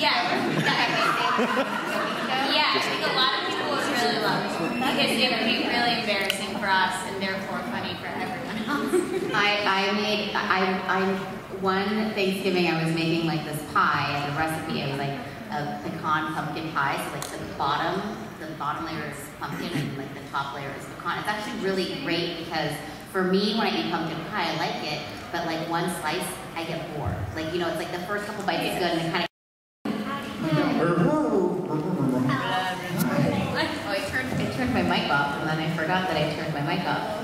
Yeah, I think a lot of people would really love it because it would be really embarrassing for us and therefore funny for everyone else. One Thanksgiving I was making like this pie, and the recipe it was like a pecan pumpkin pie. So like the bottom layer is pumpkin and like the top layer is pecan. It's actually really great because for me when I eat pumpkin pie I like it, but like one slice I get bored. Like it's like the first couple bites is good and it kind of. Oh, I turned my mic off and then I forgot that I turned my mic off.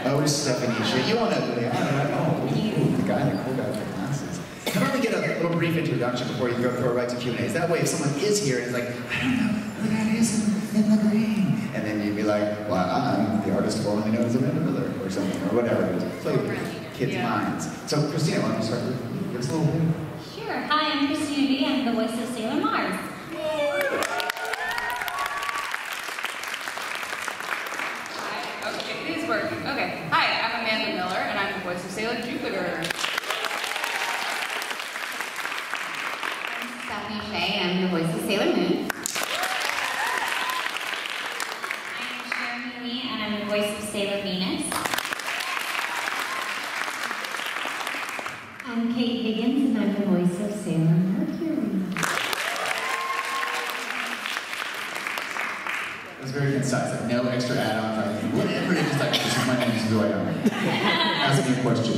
Oh, Stephanie Sheh. You want to? The guy, the cool guy with the glasses. How about we get a little brief introduction before you go right to Q&As? That way, if someone is here and is like, I don't know who that is in the green, and then you'd be like, well, I'm the artist formerly known as Amanda Miller, or something, or whatever. Play with kids' minds. So, Cristina, why don't you start with give us a little bit? Sure. Hi, I'm Cristina Vee. I'm the voice of Sailor Mars. Okay. Hi, I'm Amanda Miller, and I'm the voice of Sailor Jupiter. I'm Sheh, I'm the voice of Sailor Moon. I'm Cherami Leigh, and I'm the voice of Sailor Venus. I'm Higgins, and I'm the voice of Sailor Mercury. It was very concise, like no extra add-ons, like whatever. It's just like, this is my name, this is who I am. Ask me a question.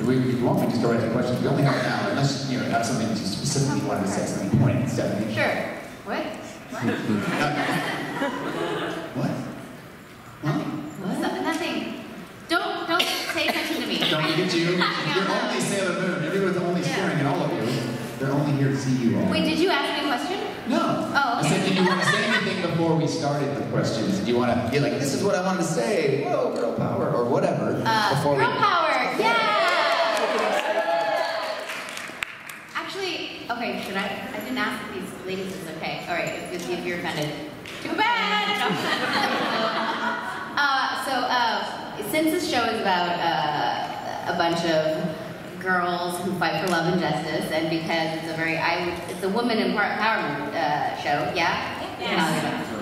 If you want me to just go right to questions, we only have an hour, unless you have something that you specifically wanted to say, something important, Stephanie. Sure. What? What? Huh? What? Nothing. Don't pay attention to me. Don't look at you. You're only Sailor Moon. Everyone's only staring at all of you. They're only here to see you all. Wait, did you ask me a question? No. Oh, okay. I said, did you want to say anything before we started the questions? Do you want to be like, this is what I wanted to say, whoa, girl power, or whatever, before girl power, yeah! Actually, okay, should I didn't ask if these ladies is okay. All right, if you're offended. Too bad! Since this show is about a bunch of girls who fight for love and justice, and because it's a woman empowerment show, yeah? Yes.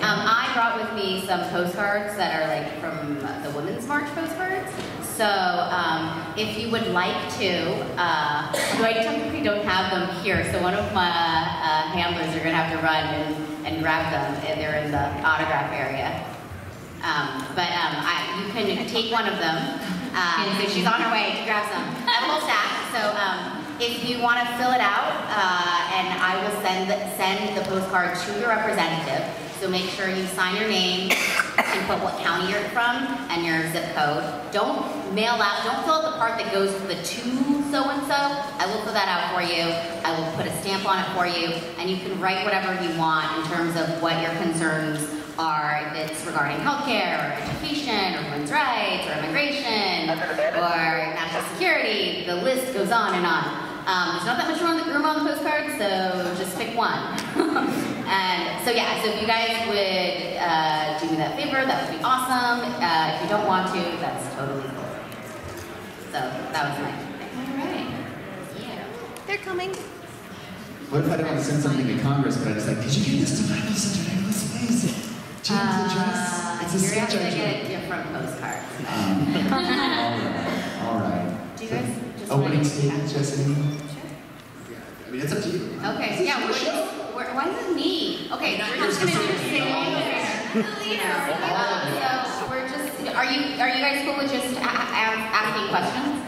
I brought with me some postcards that are like from the Women's March postcards. So if you would like to, I technically don't have them here, so one of my handlers are gonna have to run and grab them, and they're in the autograph area. You can take one of them. So she's on her way to grab some. I have a whole stack. So if you want to fill it out, and I will send the postcard to your representative. So make sure you sign your name and put what county you're from and your zip code. Don't fill out the part that goes to the to so-and-so. I will fill that out for you. I will put a stamp on it for you, and you can write whatever you want in terms of what your concerns are, if it's regarding healthcare, or education, or women's rights, or immigration, or national security. The list goes on and on. There's not that much room on the postcard, so just pick one. And so yeah, so if you guys would do me that favor, that would be awesome. If you don't want to, that's totally cool. So that was my thing. All right. Yeah. They're coming. What if I don't want to send something to Congress, but I just like, did you get this to Nicholas and Nicholas Face? James address? It's a you're going to subject. get a different postcard. All right. Do you guys just opening statement, Jessica? Sure. I mean, it's up to you. Okay, so yeah, why is it me? Okay, we're just going to do the same So we're just, are you guys cool with just asking questions?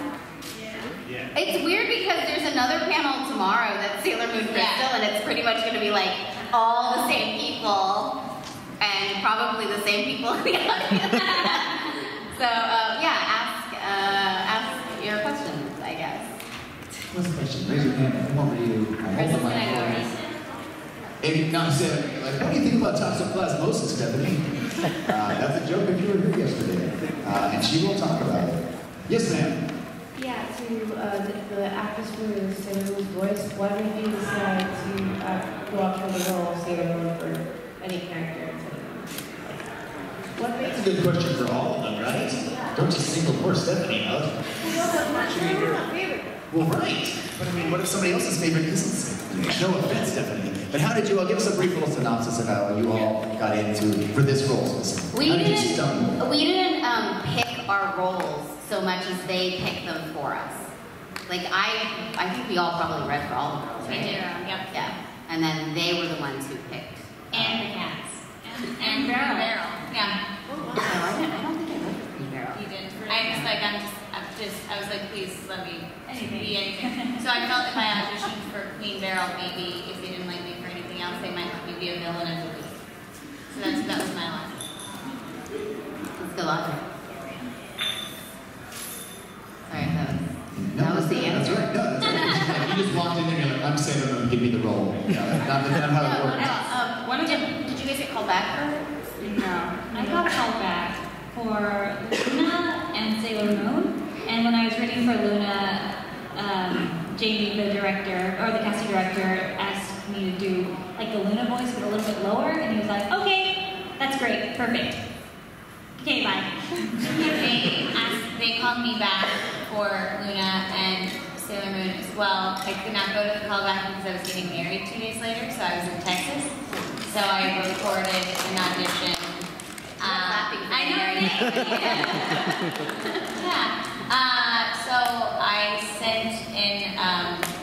Yeah. It's weird because there's another panel tomorrow that's Sailor Moon Crystal, and it's pretty much going to be like all the same people. And probably the same people in the audience. So, ask your questions, I guess. What's the question? Raise your hand. Come over to you. I hold the mic for you. If not said, like, what do you think about toxoplasmosis, Stephanie? That's a joke if you were here yesterday. And she will talk about it. Yes, ma'am. Yeah, to the actress for Sailor Moon's voice, why did you decide to go out for the role of Sailor Moon for any character? That's a good question for all of them, right? Don't just single poor Stephanie out. Well, right. But I mean, what if somebody else's favorite isn't Sailor Moon? No offense, Stephanie. But how did you all give us a brief little synopsis of how you all got into for this role specifically? We didn't pick our roles so much as they picked them for us. Like I think we all probably read for all the girls, right? We did, yep. Yeah. And then they were the ones who picked. And the cats. And Barrel. Yeah. Oh, wow. I don't think I read for Green Barrel. You didn't. I was like, please let me be anything. So I felt if I auditioned for Queen Barrel, maybe if they didn't like me for anything else, they might let me be a villain of the week. So that was my line. Let's go on. Sorry, that was the answer. That's right. No, that's right. You just walked in there and you're like, I'm Sailor Moon, give me the role. Yeah, not how it works. Did you guys get called back for it? No. I got called back for Luna and Sailor Moon. And when I was reading for Luna, Jamie, the director, or the casting director, asked me to do like the Luna voice but a little bit lower, and he was like, okay, that's great, perfect. Okay, bye. They called me back for Luna and Sailor Moon as well. I could not go to the callback because I was getting married 2 days later, so I was in Texas. So I recorded an audition. I know, yeah. So I sent in.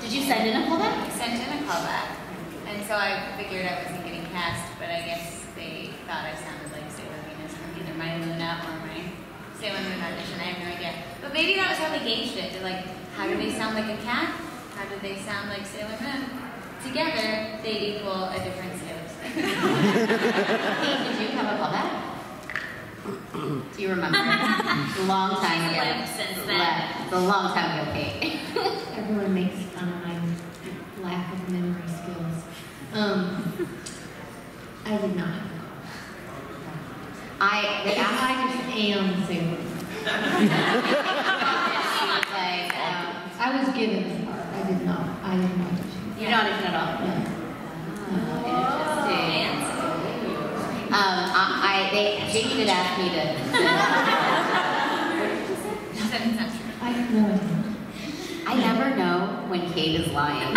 Did you send in a callback? I sent in a callback, and so I figured I wasn't getting cast, but I guess they thought I sounded like Sailor Venus from either my Luna or my Sailor Moon audition. I have no idea, but maybe that was how they gauged it. They're like, how do they sound like a cat? How do they sound like Sailor Moon? Together, they equal a different Sailor Moon. Hey, did you have a callback? Do you remember? It's a long time ago. Lived since then. It's a long time ago, Kate. Everyone makes fun of my lack of memory skills. I did not have a call. I just am Sailor Moon. I was given the part. I did not audition. You didn't audition at all? No. Interesting. Jamie did ask me to. I have no idea. I never know when Kate is lying.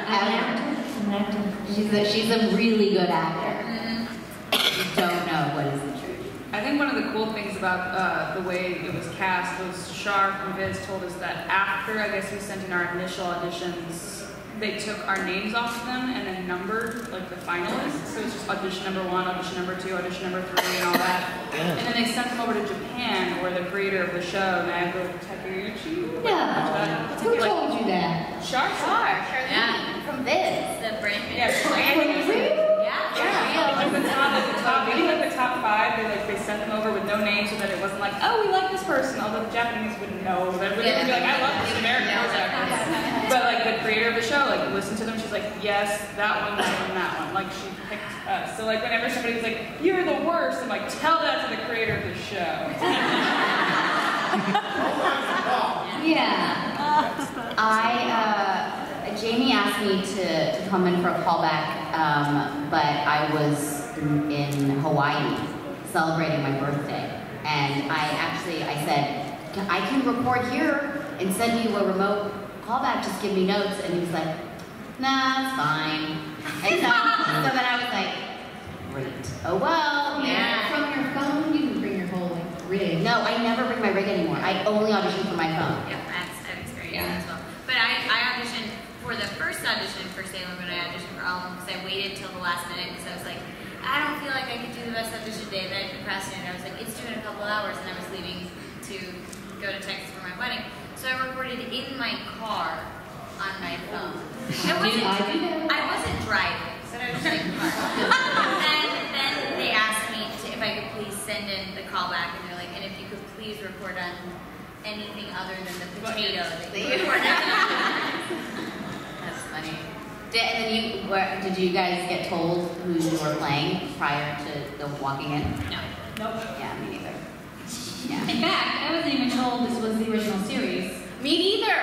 Ever. She's a really good actor. You don't know what is the truth. I think one of the cool things about the way it was cast was Sheh from Viz told us that after, I guess, we sent in our initial auditions, they took our names off of them and then numbered like the finalists. So it was just audition number 1, audition number 2, audition number 3, and all that. And then they sent them over to Japan, where the creator of the show, Minako, Yeah. Who told you that? Sheh. Yeah. From Viz. The brand. Yeah, the top 5, they sent them over with no name so that it wasn't like, oh, we like this person, although the Japanese wouldn't know. They would be like, I love this American voice actor. But like the creator of the show, like listened to them, she's like, yes, that one, that one, that one. Like she picked us. So like whenever somebody was like, you're the worst, I'm like, tell that to the creator of the show. Yeah. Jamie asked me to come in for a callback, but I was in Hawaii celebrating my birthday. And I said, I can record here and send you a remote callback, just give me notes. And he was like, nah, it's fine. And so then I was like, great. Oh well. Yeah. From your phone, you can bring your whole rig. No, I never bring my rig anymore. I only audition for my phone. Yep, I've experienced that as well. But I auditioned for the first audition for Sailor Moon. I auditioned for all of them because I waited till the last minute because I was like, I don't feel like I could do the best audition day. But I procrastinated. I was like, it's due in a couple hours, and I was leaving to go to Texas for my wedding. So I recorded in my car on my phone. I wasn't driving, so I was just like car. And then they asked me if I could please send in the callback, and they're like, and if you could please record on anything other than the potato that you recorded. That's funny. Did you guys get told who you were playing prior to the walking in? No. Nope. Yeah, me neither. Yeah. In fact, I wasn't even told this was the original series. Me neither.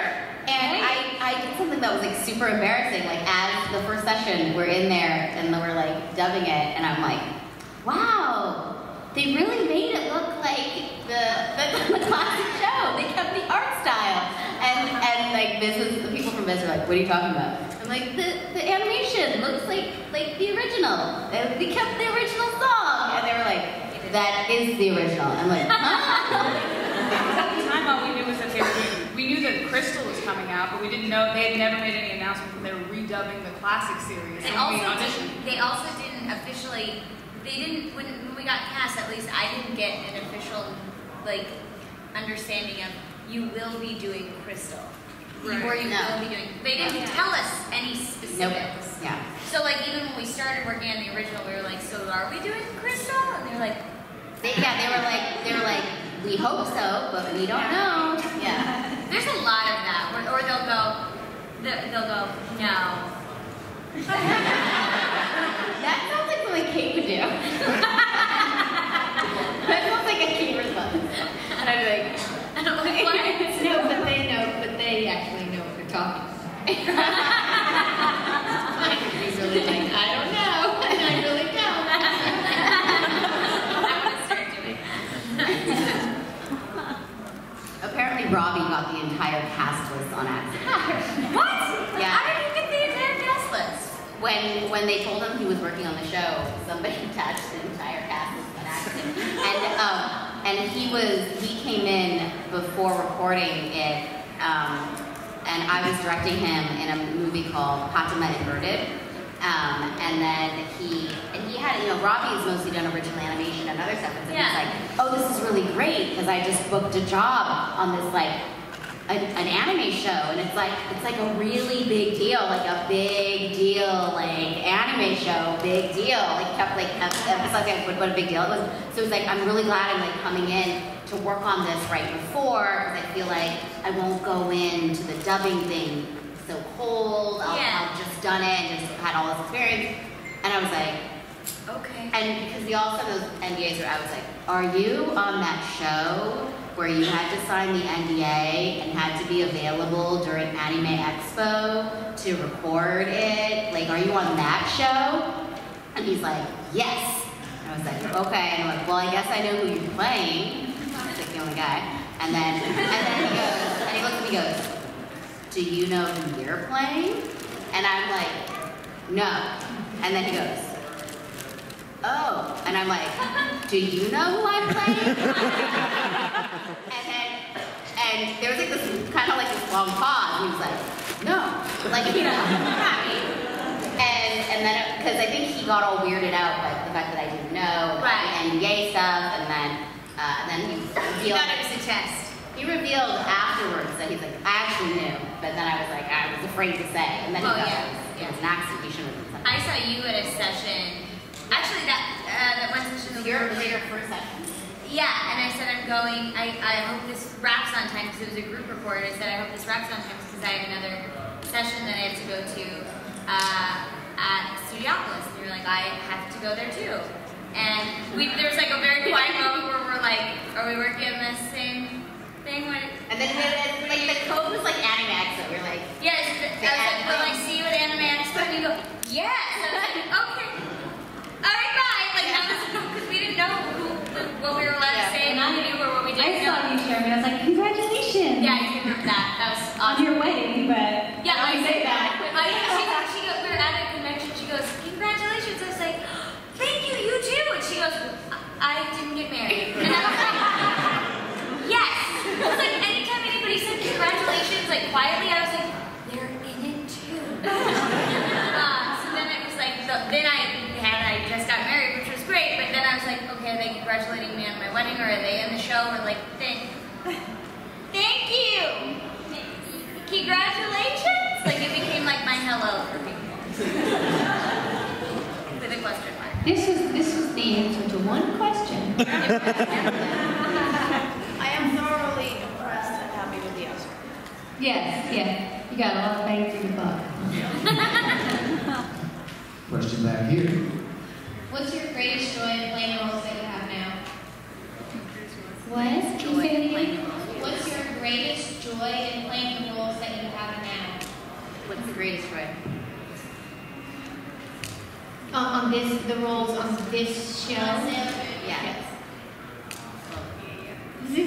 And I did something that was like super embarrassing. Like as the first session, we're in there and we're like dubbing it, and I'm like, wow, they really made it look like the classic show. They kept the art style. And like, what are you talking about? I'm like, the animation looks like the original. We kept the original song. And they were like, that is the original. I'm like, Because at the time, all we knew was that we knew that Crystal was coming out, but we didn't know, they had never made any announcement that they were redubbing the classic series. They also didn't officially, when we got cast, at least I didn't get an official, like, understanding of, you will be doing Crystal. Right. Or you will be doing, they didn't tell us any specifics. Nope. Yeah. So like, even when we started working on the original, we were like, so are we doing Crystal? And they were like, they were like, we hope so, but we don't know. Yeah. There's a lot of that, or they'll go, no. That sounds like something Kate would do. That sounds like a Kate response. And I'd be like, I don't like what? No, but they actually know what they're talking about. I could be really like, I don't know, and I really don't. I want to start doing that. apparently Robbie got the entire cast list on accident. What? Yeah. How did you get the entire cast list? When they told him he was working on the show, somebody attached the entire cast list on accident. And he came in before recording it, and I was directing him in a movie called Fatima Inverted. And then he had, Robbie has mostly done original animation and other stuff, and so he's like, oh, this is really great, because I just booked a job on this, like, an anime show, and it's like a really big deal, like a big deal, like anime show, big deal, like kept like emphasizing what a big deal it was. So it's like, I'm really glad I'm like coming in to work on this right before, because I feel like I won't go into the dubbing thing so cold. I've just done it and just had all this experience, and I was like, okay. And because we all sent those NDAs where I was like, are you on that show where you had to sign the NDA and had to be available during Anime Expo to record it? Like, are you on that show? And he's like, yes. And I was like, okay. And I'm like, well, I guess I know who you're playing. That's like the only guy. And then he goes, and he looks at me and goes, do you know who you're playing? And I'm like, no. And then he goes, oh. And I'm like, do you know who I'm playing? and there was like this, kind of like this long pause. And he was like, no. Like, happy. And then, because I think he got all weirded out by the fact that I didn't know the NDA stuff. And then he thought it was a test. He revealed afterwards that he's like, I actually knew. But then I was like, I was afraid to say. And then he goes, it was an accident. You shouldn't have done I saw you at a session. Actually, that one session was your first session. Yeah, and I said I'm going. I hope this wraps on time, because it was a group record. I said I hope this wraps on time because I have another session that I have to go to at Studiopolis. And you were like, I have to go there too. And there was like a very quiet moment where we're like, are we working on the same thing? And then like the code was like Anime Expo. We're like, yes. I was like, will I see you at Anime Expo? And you go, yes. I was like, okay. All right, bye. Like, because we didn't know what we were allowed to say, and we knew what we didn't know. I saw you, Cherami. I was like, congratulations. Yeah, I do remember that. That was awesome. On your wedding, but yeah, I say that. She goes, we were at a convention. She goes, congratulations. I was like, thank you. You too. And she goes, I didn't get married. And I was like, yes. It was like anytime anybody said congratulations, like quietly, I was like, they're in it too. So then it was like, I just got married, which was great, but then I was like, okay, are they congratulating me on my wedding, or are they in the show? Or like, thank you! Congratulations! Like, it became like my hello for people. With a question mark. This was the answer to one question. I am thoroughly impressed and happy with the Oscar. Yes, yeah. You got a lot of bang for your buck. Question back here. What's your greatest joy in playing the roles that you have now? What? Joy in playing the roles. What's your greatest joy in playing the roles that you have now? what's the greatest joy? The roles on this show? Yeah. The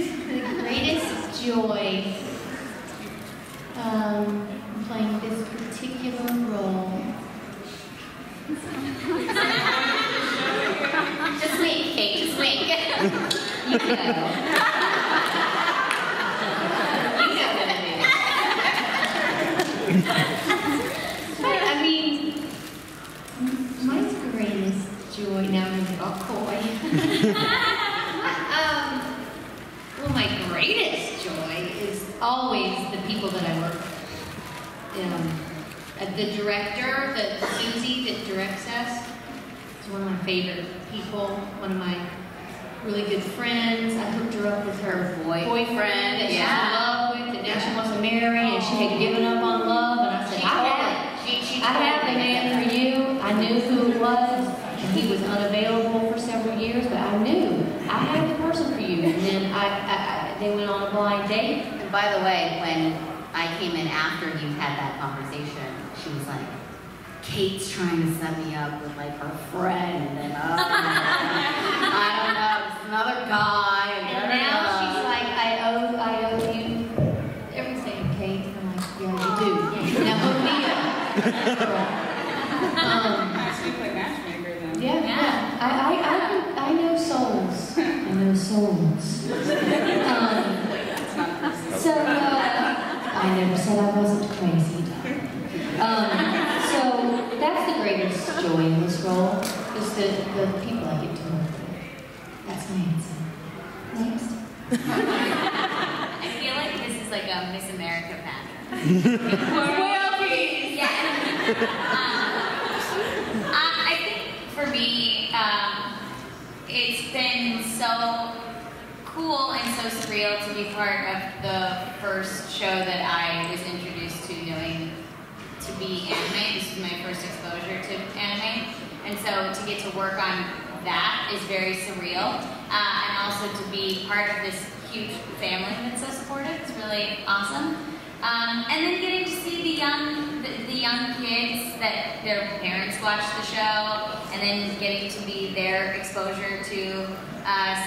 greatest joy playing this You know. I mean, my greatest joy now is all coy. Well, my greatest joy is always the people that I work with. The director, Susie that directs us, is one of my favorite people, one of my really good friends. I hooked her up with her boyfriend that she's in love with, and now she wants to marry, and she had given up on love, and I said, I have the man for you. I knew who it was, and he was unavailable for several years, but I knew I had the person for you. And then they went on a blind date. And by the way, when I came in after you had that conversation, she was like, Kate's trying to set me up with like her friend, and I don't know, it's another guy. And now she's like, I owe you everything, Kate. I'm like, yeah, you do. Now hook me up. Actually, play matchmaker then. Yeah. I know souls. I know souls. So I never said I wasn't crazy. So that's the greatest joy in this role, is the people I get to work with. That's my answer. Next. I feel like this is like a Miss America pattern. Yeah. I think for me, it's been so cool and so surreal to be part of the first show that I was introduced to doing to be anime. This was my first exposure to anime, and so to get to work on that is very surreal, and also to be part of this huge family that's so supportive. It's really awesome. And then getting to see the young kids that their parents watch the show, and then getting to be their exposure to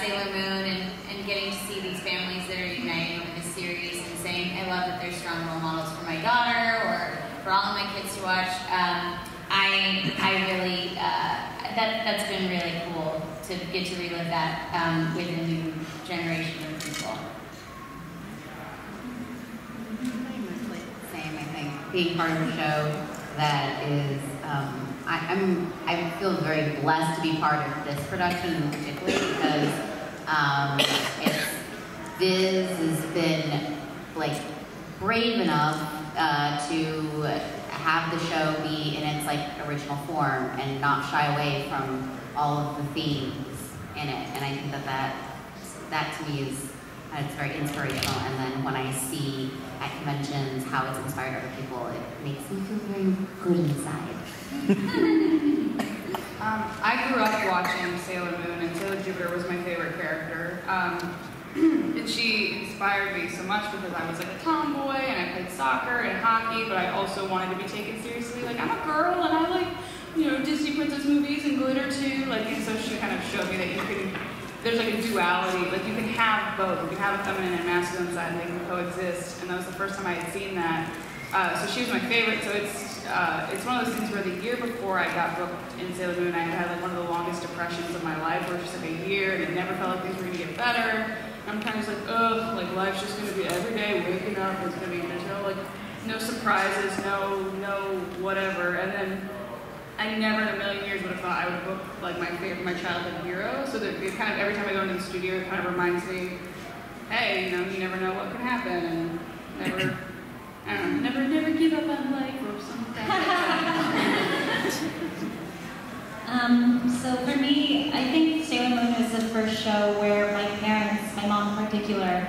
Sailor Moon, and getting to see these families that are uniting over this series, and saying, I love that they're strong role models for my daughter or for all of my kids to watch. I really, that's been really cool to get to relive that with a new generation of people. Being part of a show that is, I feel very blessed to be part of this production particularly because Viz has been like brave enough to have the show be in its like original form and not shy away from all of the themes in it, and I think that to me is it's very inspirational. And then when I see at conventions how it's inspired other people, it makes me feel very good inside. I grew up watching Sailor Moon, and Sailor Jupiter was my favorite character. And she inspired me so much because I was like a tomboy, and I played soccer and hockey, but I also wanted to be taken seriously. Like, I'm a girl, and I like, Disney princess movies and glitter too. Like, and so she kind of showed me that you can, there's like a duality, like you can have both. You can have a feminine and masculine side, and they can coexist. And that was the first time I had seen that. So she was my favorite. So it's one of those things where the year before I got booked in Sailor Moon, I had like one of the longest depressions of my life, where it was just like a year, and it never felt like things were gonna get better. I'm kind of just like, ugh, like life's just gonna be every day waking up. It's gonna be, there's no surprises, no whatever. And then I never in a million years would have thought I would book like my childhood hero. So that it kind of, every time I go into the studio, it kind of reminds me, hey, you never know what can happen, and never, I don't know, never give up on life or something like that. So for me, I think Sailor Moon is the first show where my parents, my mom in particular,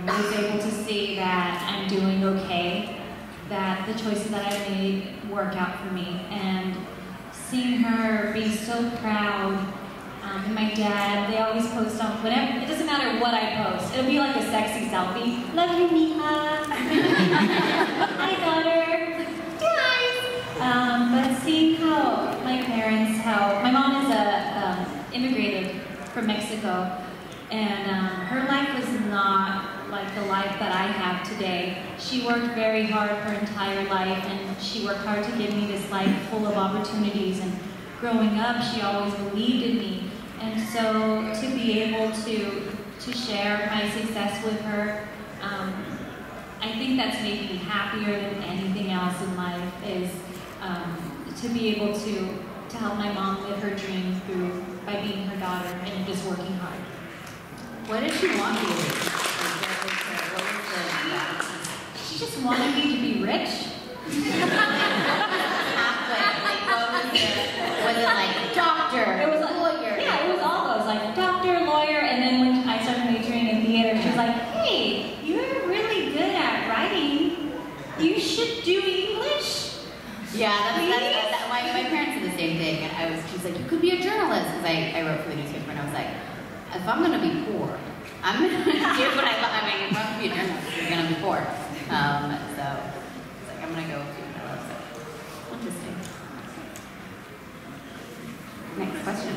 was able to see that I'm doing okay, that the choices that I made work out for me, and seeing her be so proud. And my dad, they always post on whatever, it doesn't matter what I post, it'll be like a sexy selfie. Love you, Mija. Hi, daughter. Guys. But seeing how my parents, my mom is immigrated from Mexico, and her life was not like the life that I have today. She worked very hard her entire life, and she worked hard to give me this life full of opportunities. And growing up, she always believed in me. And so to be able to share my success with her, I think that's made me happier than anything else in life is to be able to help my mom live her dreams through by being her daughter and just working hard. What did she want you to do? She just wanted me to be rich. Was it like doctor? It was like lawyer? Yeah, it was all those, like doctor, lawyer, and then when I started majoring in theater, she was like, hey, you're really good at writing. You should do English. Yeah, that's my parents did the same thing, and she's like, you could be a journalist, because I wrote for the newspaper, and I was like, if I'm gonna be poor, I'm gonna do what I love. I mean, if I'm gonna be a journalist, you're gonna be poor. So it's like, I'm gonna go with what I love. So interesting. Next question.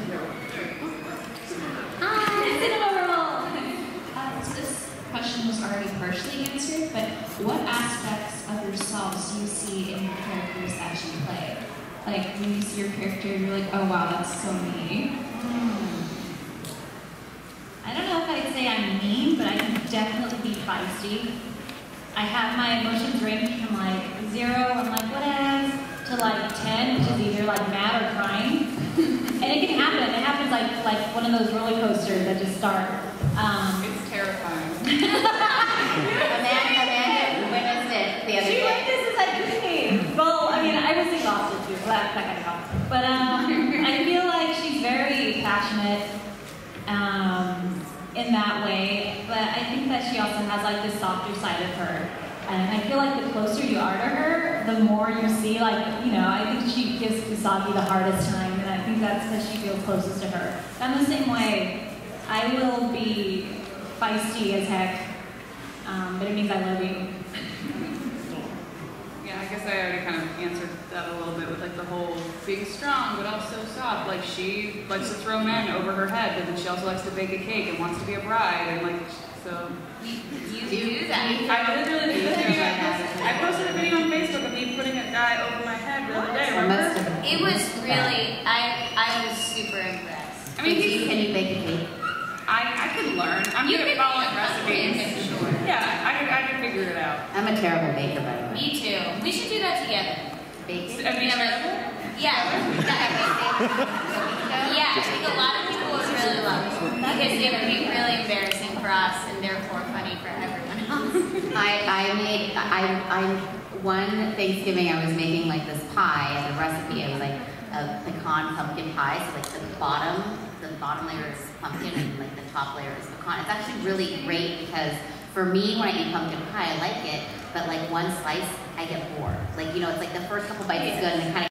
This question was already partially answered, but what aspects of yourselves do you see in your characters that you play? Like, when you see your character, you're like, oh wow, that's so me. I don't know if I'd say I'm mean, but I can definitely be feisty. I have my emotions range from like 0, I'm like, whatevs, to like 10, which is either like mad or crying. And it can happen. It happens like one of those roller coasters that just start. It's terrifying. Amanda witnessed it the other She day. like this is like crazy. Well, I mean, I was exhausted too, so that kind of helped. But I feel like she's very passionate in that way. But I think that she also has like this softer side of her. And I feel like the closer you are to her, the more you see, like, I think she gives Usagi the hardest time, and I think that's because she feels closest to her. I'm the same way. I will be feisty as heck, but it means I love you. Yeah, I guess I already kind of answered that a little bit with like the whole being strong but also soft. Like she likes to throw men over her head, but then she also likes to bake a cake and wants to be a bride, and like so. You do that. I literally did this video. I posted a video on Facebook of me putting a guy over my head the other day. Remember? It was really. I was super impressed. I mean, Can you bake a cake? I could learn. I'm good at following recipes. Sure. Yeah, I could figure it out. I'm a terrible baker, by the way. Me too. We should do that together. Baking? I mean, Yeah. Yeah, I think a lot of people would really love it. Because it would be really embarrassing for us and therefore funny for everyone else. One Thanksgiving I was making like this pie as a recipe. It was like a pecan pumpkin pie. So like the bottom layer is pumpkin and like the top layer is pecan. It's actually really great because for me, when I eat pumpkin pie, I like it, but like one slice, I get bored. Like, it's like the first couple bites is good and then kind of